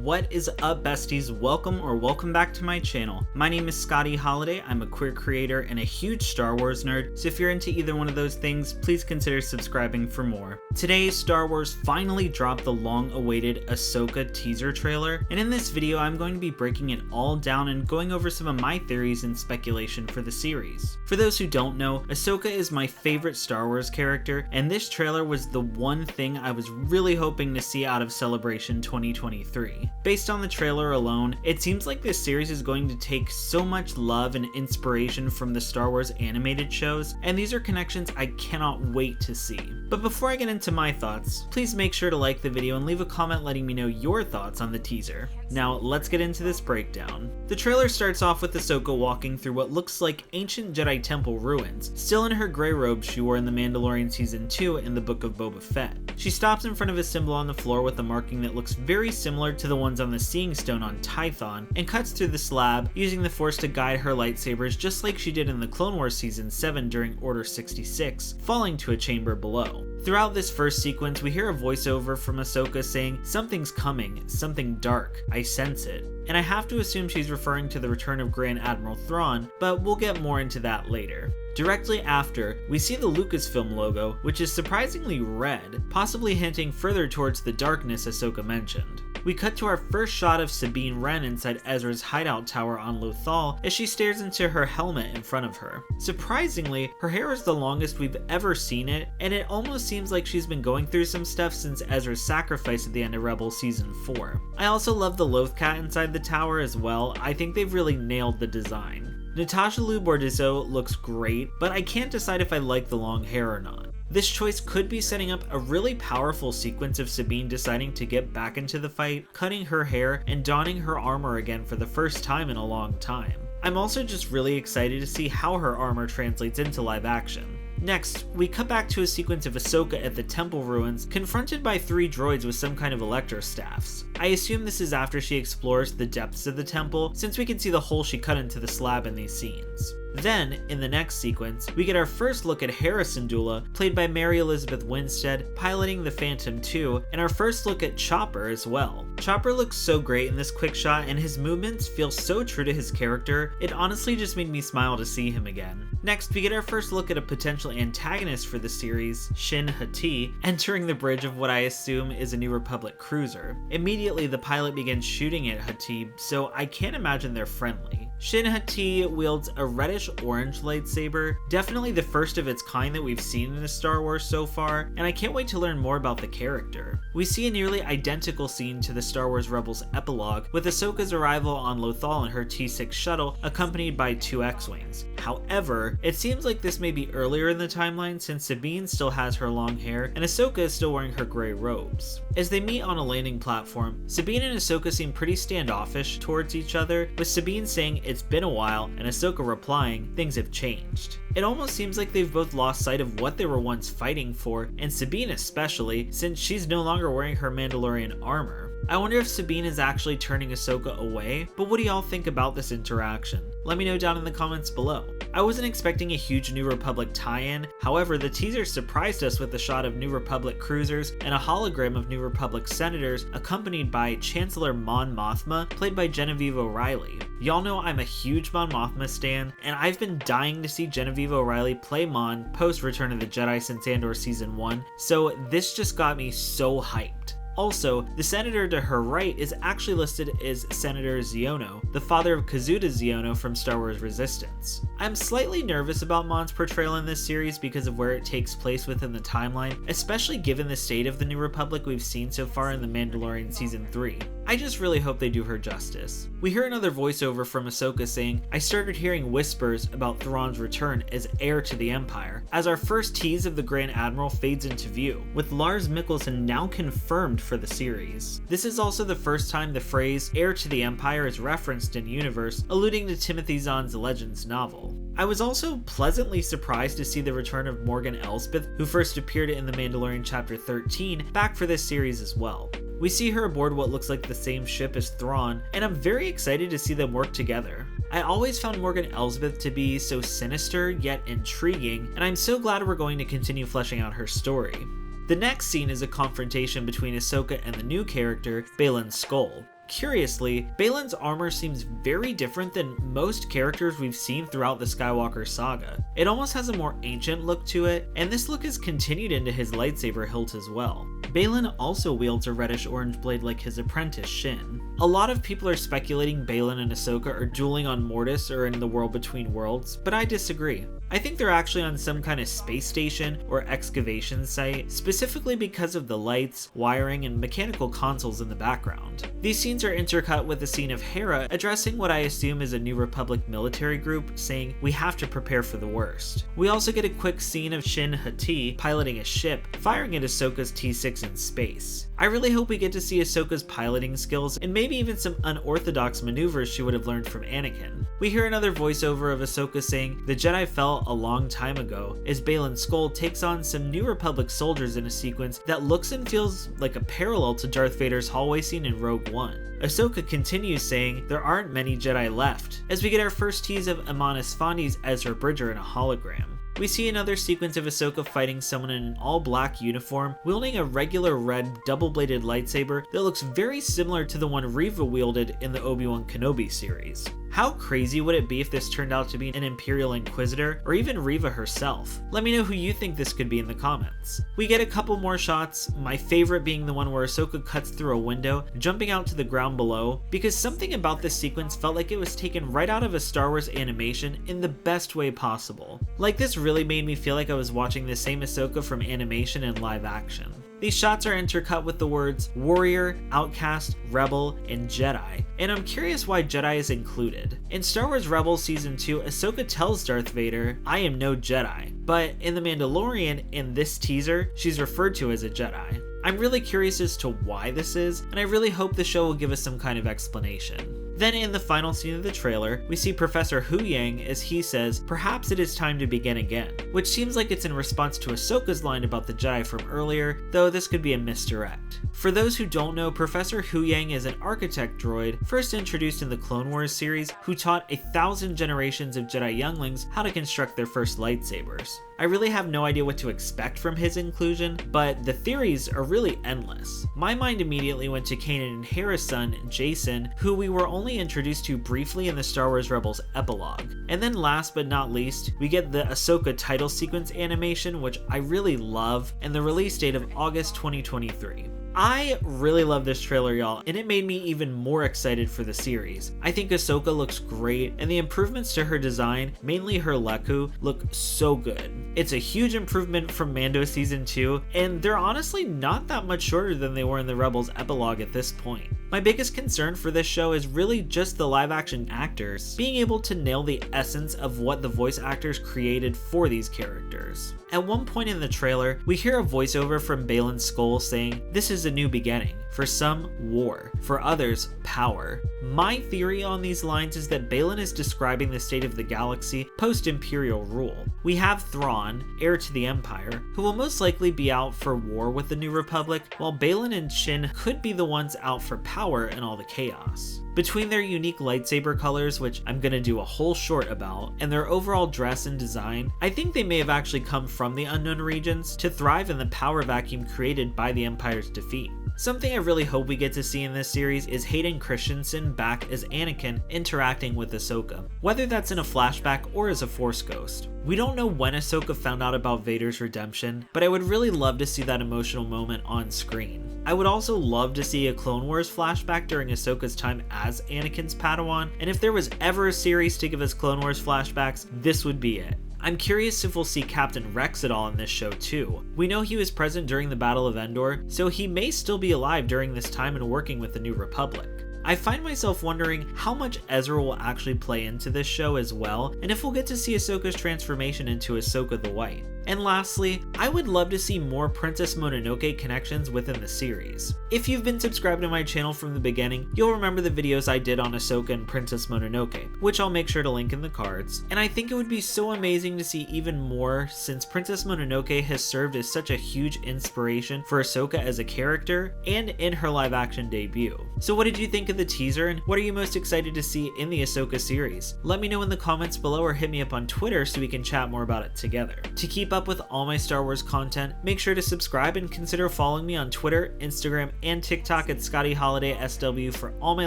What is up, besties? Welcome back to my channel. My name is Scotty Holiday. I'm a queer creator and a huge Star Wars nerd, so if you're into either one of those things, please consider subscribing for more. Today, Star Wars finally dropped the long-awaited Ahsoka teaser trailer, and in this video I'm going to be breaking it all down and going over some of my theories and speculation for the series. For those who don't know, Ahsoka is my favorite Star Wars character, and this trailer was the one thing I was really hoping to see out of Celebration 2023. Based on the trailer alone, it seems like this series is going to take so much love and inspiration from the Star Wars animated shows, and these are connections I cannot wait to see. But before I get into my thoughts, please make sure to like the video and leave a comment letting me know your thoughts on the teaser. Now let's get into this breakdown. The trailer starts off with Ahsoka walking through what looks like ancient Jedi temple ruins, still in her gray robe she wore in The Mandalorian Season 2 in the Book of Boba Fett. She stops in front of a symbol on the floor with a marking that looks very similar to the ones on the Seeing Stone on Tython, and cuts through the slab, using the Force to guide her lightsabers just like she did in the Clone Wars Season 7 during Order 66, falling to a chamber below. Throughout this first sequence, we hear a voiceover from Ahsoka saying, "Something's coming, something dark, I sense it." And I have to assume she's referring to the return of Grand Admiral Thrawn, but we'll get more into that later. Directly after, we see the Lucasfilm logo, which is surprisingly red, possibly hinting further towards the darkness Ahsoka mentioned. We cut to our first shot of Sabine Wren inside Ezra's hideout tower on Lothal as she stares into her helmet in front of her. Surprisingly, her hair is the longest we've ever seen it, and it almost seems like she's been going through some stuff since Ezra's sacrifice at the end of Rebels Season 4. I also love the Loth cat inside the tower as well. I think they've really nailed the design. Natasha Liu Bordizzo looks great, but I can't decide if I like the long hair or not. This choice could be setting up a really powerful sequence of Sabine deciding to get back into the fight, cutting her hair, and donning her armor again for the first time in a long time. I'm also just really excited to see how her armor translates into live action. Next, we cut back to a sequence of Ahsoka at the temple ruins, confronted by 3 droids with some kind of electrostaffs. I assume this is after she explores the depths of the temple, since we can see the hole she cut into the slab in these scenes. Then, in the next sequence, we get our first look at Hera Syndulla, played by Mary Elizabeth Winstead, piloting the Phantom 2, and our first look at Chopper as well. Chopper looks so great in this quick shot, and his movements feel so true to his character, it honestly just made me smile to see him again. Next, we get our first look at a potential antagonist for the series, Shin Hati, entering the bridge of what I assume is a New Republic cruiser. Immediately, the pilot begins shooting at Hati, so I can't imagine they're friendly. Shin Hati wields a reddish-orange lightsaber, definitely the first of its kind that we've seen in a Star Wars so far, and I can't wait to learn more about the character. We see a nearly identical scene to the Star Wars Rebels epilogue, with Ahsoka's arrival on Lothal in her T6 shuttle, accompanied by 2 X-Wings. However, it seems like this may be earlier in the timeline since Sabine still has her long hair, and Ahsoka is still wearing her gray robes. As they meet on a landing platform, Sabine and Ahsoka seem pretty standoffish towards each other, with Sabine saying it's been a while, and Ahsoka replying, things have changed. It almost seems like they've both lost sight of what they were once fighting for, and Sabine especially, since she's no longer wearing her Mandalorian armor. I wonder if Sabine is actually turning Ahsoka away, but what do y'all think about this interaction? Let me know down in the comments below. I wasn't expecting a huge New Republic tie-in, however the teaser surprised us with a shot of New Republic cruisers and a hologram of New Republic senators accompanied by Chancellor Mon Mothma, played by Genevieve O'Reilly. Y'all know I'm a huge Mon Mothma stan, and I've been dying to see Genevieve O'Reilly play Mon post Return of the Jedi since Andor Season 1, so this just got me so hyped. Also, the senator to her right is actually listed as Senator Xiono, the father of Kazuda Xiono from Star Wars Resistance. I'm slightly nervous about Mon's portrayal in this series because of where it takes place within the timeline, especially given the state of the New Republic we've seen so far in The Mandalorian Season 3. I just really hope they do her justice. We hear another voiceover from Ahsoka saying, "I started hearing whispers about Thrawn's return as heir to the Empire," as our first tease of the Grand Admiral fades into view, with Lars Mikkelsen now confirmed for the series. This is also the first time the phrase heir to the Empire is referenced in universe, alluding to Timothy Zahn's Legends novel. I was also pleasantly surprised to see the return of Morgan Elsbeth, who first appeared in The Mandalorian Chapter 13, back for this series as well. We see her aboard what looks like the same ship as Thrawn, and I'm very excited to see them work together. I always found Morgan Elsbeth to be so sinister yet intriguing, and I'm so glad we're going to continue fleshing out her story. The next scene is a confrontation between Ahsoka and the new character, Baylan Skoll. Curiously, Balin's armor seems very different than most characters we've seen throughout the Skywalker saga. It almost has a more ancient look to it, and this look is continued into his lightsaber hilt as well. Balin also wields a reddish-orange blade like his apprentice Shin. A lot of people are speculating Balin and Ahsoka are dueling on Mortis or in the world between worlds, but I disagree. I think they're actually on some kind of space station or excavation site, specifically because of the lights, wiring, and mechanical consoles in the background. These scenes are intercut with a scene of Hera addressing what I assume is a New Republic military group, saying, "We have to prepare for the worst." We also get a quick scene of Shin Hati piloting a ship, firing at Ahsoka's T6 in space. I really hope we get to see Ahsoka's piloting skills and maybe even some unorthodox maneuvers she would have learned from Anakin. We hear another voiceover of Ahsoka saying, "The Jedi fell a long time ago," as Baylan Skoll takes on some New Republic soldiers in a sequence that looks and feels like a parallel to Darth Vader's hallway scene in Rogue One. Ahsoka continues saying, "There aren't many Jedi left," as we get our first tease of Amon Esfandi's Ezra Bridger in a hologram. We see another sequence of Ahsoka fighting someone in an all-black uniform, wielding a regular red double-bladed lightsaber that looks very similar to the one Reva wielded in the Obi-Wan Kenobi series. How crazy would it be if this turned out to be an Imperial Inquisitor, or even Reva herself? Let me know who you think this could be in the comments. We get a couple more shots, my favorite being the one where Ahsoka cuts through a window, jumping out to the ground below, because something about this sequence felt like it was taken right out of a Star Wars animation in the best way possible. Like, this really made me feel like I was watching the same Ahsoka from animation and live action. These shots are intercut with the words warrior, outcast, rebel, and Jedi, and I'm curious why Jedi is included. In Star Wars Rebels Season 2, Ahsoka tells Darth Vader, "I am no Jedi," but in The Mandalorian, in this teaser, she's referred to as a Jedi. I'm really curious as to why this is, and I really hope the show will give us some kind of explanation. Then in the final scene of the trailer, we see Professor Huyang as he says, "Perhaps it is time to begin again," which seems like it's in response to Ahsoka's line about the Jedi from earlier, though this could be a misdirect. For those who don't know, Professor Huyang is an architect droid first introduced in the Clone Wars series who taught 1,000 generations of Jedi younglings how to construct their first lightsabers. I really have no idea what to expect from his inclusion, but the theories are really endless. My mind immediately went to Kanan and Hera's son, Jason, who we were only introduced to briefly in the Star Wars Rebels epilogue. And then last but not least, we get the Ahsoka title sequence animation, which I really love, and the release date of August 2023. I really love this trailer, y'all, and it made me even more excited for the series. I think Ahsoka looks great, and the improvements to her design, mainly her Leku, look so good. It's a huge improvement from Mando Season 2, and they're honestly not that much shorter than they were in the Rebels epilogue at this point. My biggest concern for this show is really just the live-action actors being able to nail the essence of what the voice actors created for these characters. At one point in the trailer, we hear a voiceover from Baylan Skoll saying, "This is a new beginning. For some, war. For others, power." My theory on these lines is that Baylan is describing the state of the galaxy post-Imperial rule. We have Thrawn, heir to the Empire, who will most likely be out for war with the New Republic, while Baylan and Shin could be the ones out for power in all the chaos. Between their unique lightsaber colors, which I'm gonna do a whole short about, and their overall dress and design, I think they may have actually come from the unknown regions to thrive in the power vacuum created by the Empire's defeat. Something I really hope we get to see in this series is Hayden Christensen back as Anakin interacting with Ahsoka, whether that's in a flashback or as a Force ghost. We don't know when Ahsoka found out about Vader's redemption, but I would really love to see that emotional moment on screen. I would also love to see a Clone Wars flashback during Ahsoka's time as Anakin's Padawan, and if there was ever a series to give us Clone Wars flashbacks, this would be it. I'm curious if we'll see Captain Rex at all in this show too. We know he was present during the Battle of Endor, so he may still be alive during this time and working with the New Republic. I find myself wondering how much Ezra will actually play into this show as well, and if we'll get to see Ahsoka's transformation into Ahsoka the White. And lastly, I would love to see more Princess Mononoke connections within the series. If you've been subscribed to my channel from the beginning, you'll remember the videos I did on Ahsoka and Princess Mononoke, which I'll make sure to link in the cards. And I think it would be so amazing to see even more, since Princess Mononoke has served as such a huge inspiration for Ahsoka as a character and in her live action debut. So what did you think of the teaser, and what are you most excited to see in the Ahsoka series? Let me know in the comments below or hit me up on Twitter so we can chat more about it together. To keep up with all my Star Wars content, make sure to subscribe and consider following me on Twitter, Instagram, and TikTok at Scotty Holiday SW for all my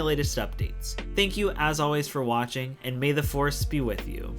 latest updates. Thank you as always for watching, and may the Force be with you.